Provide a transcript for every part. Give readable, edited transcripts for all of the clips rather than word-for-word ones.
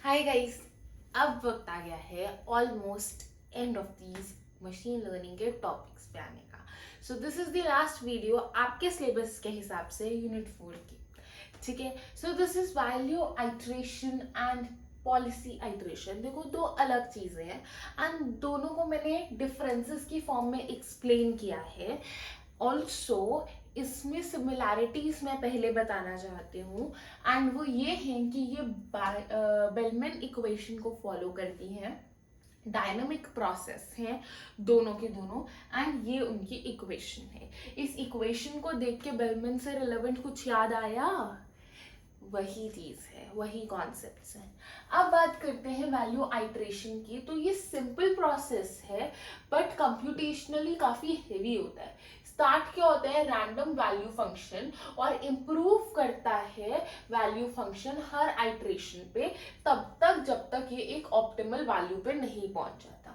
Hi guys, अब वक्त आ गया है almost end of these machine learning के टॉपिक्स पे आने का। So this is the last video आपके सिलेबस के हिसाब से यूनिट 4 की। ठीक है, so this is value iteration and policy iteration. देखो, दो अलग चीजें हैं एंड दोनों को मैंने डिफरेंसेस की फॉर्म में एक्सप्लेन किया है। ऑल्सो इसमें सिमिलैरिटीज मैं पहले बताना चाहती हूँ एंड वो ये हैं कि ये बेलमैन इक्वेशन को फॉलो करती हैं। डायनामिक प्रोसेस है दोनों के दोनों एंड ये उनकी इक्वेशन है। इस इक्वेशन को देख के बेलमैन से रिलेवेंट कुछ याद आया? वही चीज है, वही कॉन्सेप्ट्स हैं। अब बात करते हैं वैल्यू आइट्रेशन की। तो ये सिंपल प्रोसेस है बट कंप्यूटेशनली काफी हेवी होता है। स्टार्ट क्या होता है, रैंडम वैल्यू फंक्शन, और इम्प्रूव करता है वैल्यू फंक्शन हर आइट्रेशन पे, तब तक जब तक ये एक ऑप्टिमल वैल्यू पे नहीं पहुंच जाता।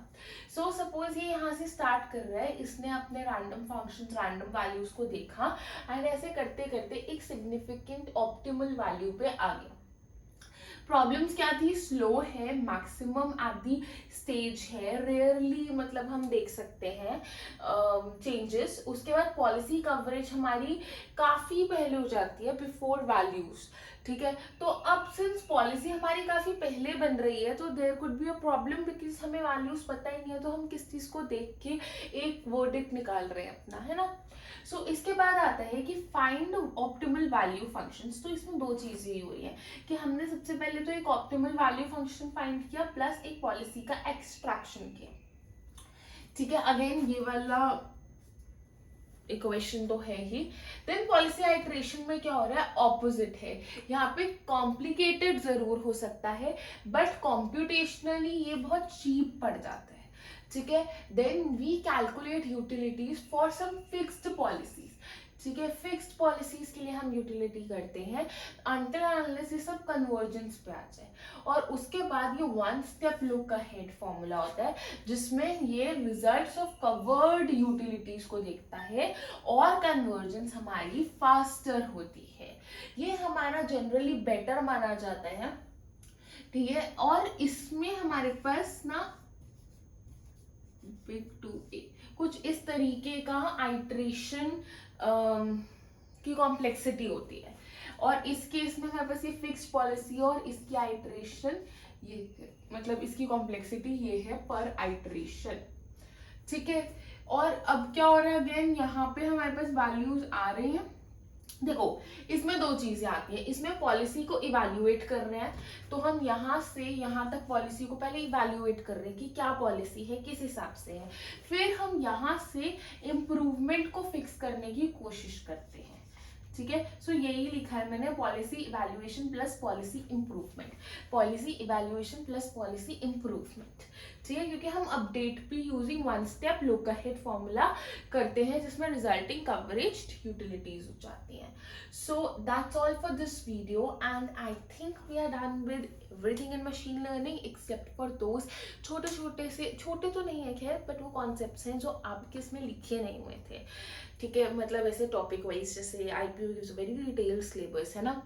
सो सपोज ये यहाँ से स्टार्ट कर रहा है, इसने अपने रैंडम फंक्शन रैंडम वैल्यूज को देखा एंड ऐसे करते करते एक सिग्निफिकेंट ऑप्टिमल वैल्यू पे आ गया। प्रॉब्लम्स क्या थी? स्लो है, मैक्सिमम एट दी स्टेज है, रेयरली मतलब हम देख सकते हैं चेंजेस। उसके बाद पॉलिसी कवरेज हमारी काफी पहले हो जाती है, बिफोर वैल्यूज। ठीक है, तो अब सिंस पॉलिसी हमारी काफी पहले बन रही है तो there could be a problem because हमें वैल्यूज पता ही नहीं है, तो हम किस चीज को देख के एक वर्डिक्ट निकाल रहे हैं अपना, है ना। सो इसके बाद आता है कि फाइंड ऑप्टिमल वैल्यू फंक्शंस। तो इसमें दो चीजें ही हो रही है कि हमने सबसे पहले तो एक ऑप्टिमल वैल्यू फंक्शन फाइंड किया प्लस एक पॉलिसी का एक्सट्रैक्शन किया। ठीक है, अगेन ये वाला इक्वेशन तो है ही। देन पॉलिसी आइट्रेशन में क्या हो रहा है, ऑपोजिट है। यहाँ पे कॉम्प्लिकेटेड जरूर हो सकता है बट कॉम्प्यूटेशनली ये बहुत चीप पड़ जाता है। ठीक है, then we calculate utilities for some fixed policies. ठीक है, फिक्स्ड पॉलिसीज के लिए हम यूटिलिटी करते हैं अंटिल अनलेस ये सब कन्वर्जेंस पे आ जाए। और उसके बाद ये one step look ahead formula होता है जिसमें ये रिजल्ट्स ऑफ कवर्ड यूटिलिटीज को देखता है और कन्वर्जेंस हमारी फास्टर होती है। ये हमारा जनरली बेटर माना जाता है। ठीक है, और इसमें हमारे पास ना बिग टू ए कुछ इस तरीके का आइट्रेशन की कॉम्प्लेक्सिटी होती है। और इस केस में हमारे पास ये फिक्स्ड पॉलिसी और इसकी आइट्रेशन ये मतलब इसकी कॉम्प्लेक्सिटी ये है पर आइट्रेशन। ठीक है, और अब क्या हो रहा है, अगेन यहाँ पे हमारे पास वैल्यूज आ रही हैं। देखो, इसमें दो चीजें आती हैं। इसमें पॉलिसी को इवैल्यूएट कर रहे हैं, तो हम यहाँ से यहाँ तक पॉलिसी को पहले इवैल्यूएट कर रहे हैं कि क्या पॉलिसी है, किस हिसाब से है। फिर हम यहाँ से इम्प्रूवमेंट को फिक्स करने की कोशिश करते हैं। ठीक है, सो यही लिखा है मैंने, policy evaluation plus policy improvement, policy evaluation plus policy improvement. ठीक है, क्योंकि हम अपडेट भी using one step look ahead formula करते हैं जिसमें रिजल्टिंग कवरेज यूटिलिटीज हो जाती हैं। So that's all for this video and I think we are done with everything in machine learning except for those छोटे छोटे से, छोटे तो नहीं है खैर, बट वो कॉन्सेप्ट्स हैं जो आपके इसमें लिखे नहीं हुए थे। ठीक है, मतलब ऐसे टॉपिक वाइज जैसे IPO gives very detailed syllabus, है ना।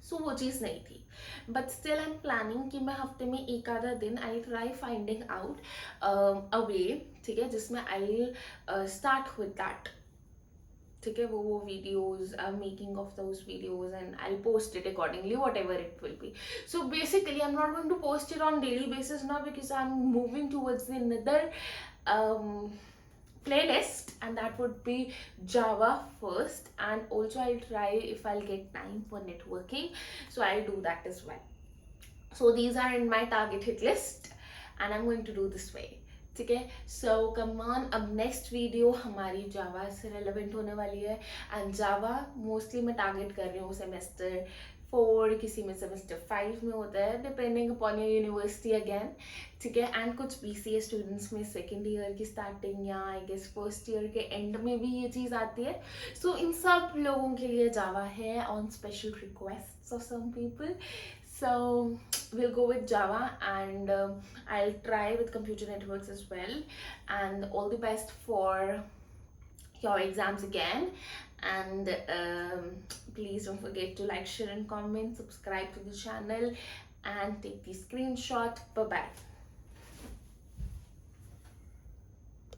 सो वो चीज़ नहीं थी, but still I am planning कि मैं हफ्ते में एक आधा दिन I try finding out a way, ठीक है, जिसमें आई स्टार्ट विद दैट। ठीक है, वो videos making of those videos and I post it accordingly whatever it will be. So basically I am not going to post it on daily basis now because I am moving towards another playlist, and that would be Java first, and also I'll try if I'll get time for networking, so I'll do that as well. So these are in my target hit list and I'm going to do this way. ठीक है, सो come on, अब next video हमारी जावा से relevant होने वाली है and Java mostly मैं target कर रही हूँ सेमेस्टर 4, किसी में सेमेस्टर 5 में होता है, depending upon your university again. ठीक है, एंड कुछ बीसीए स्टूडेंट्स में सेकेंड ईयर की स्टार्टिंग या आई गेस फर्स्ट ईयर के एंड में भी ये चीज़ आती है। सो इन सब लोगों के लिए जावा है on special request of some people. So we'll go with Java and I'll try with computer networks as well. And all the best for your exams again. And please don't forget to like, share and comment, subscribe to the channel. and take the screenshot. Bye bye.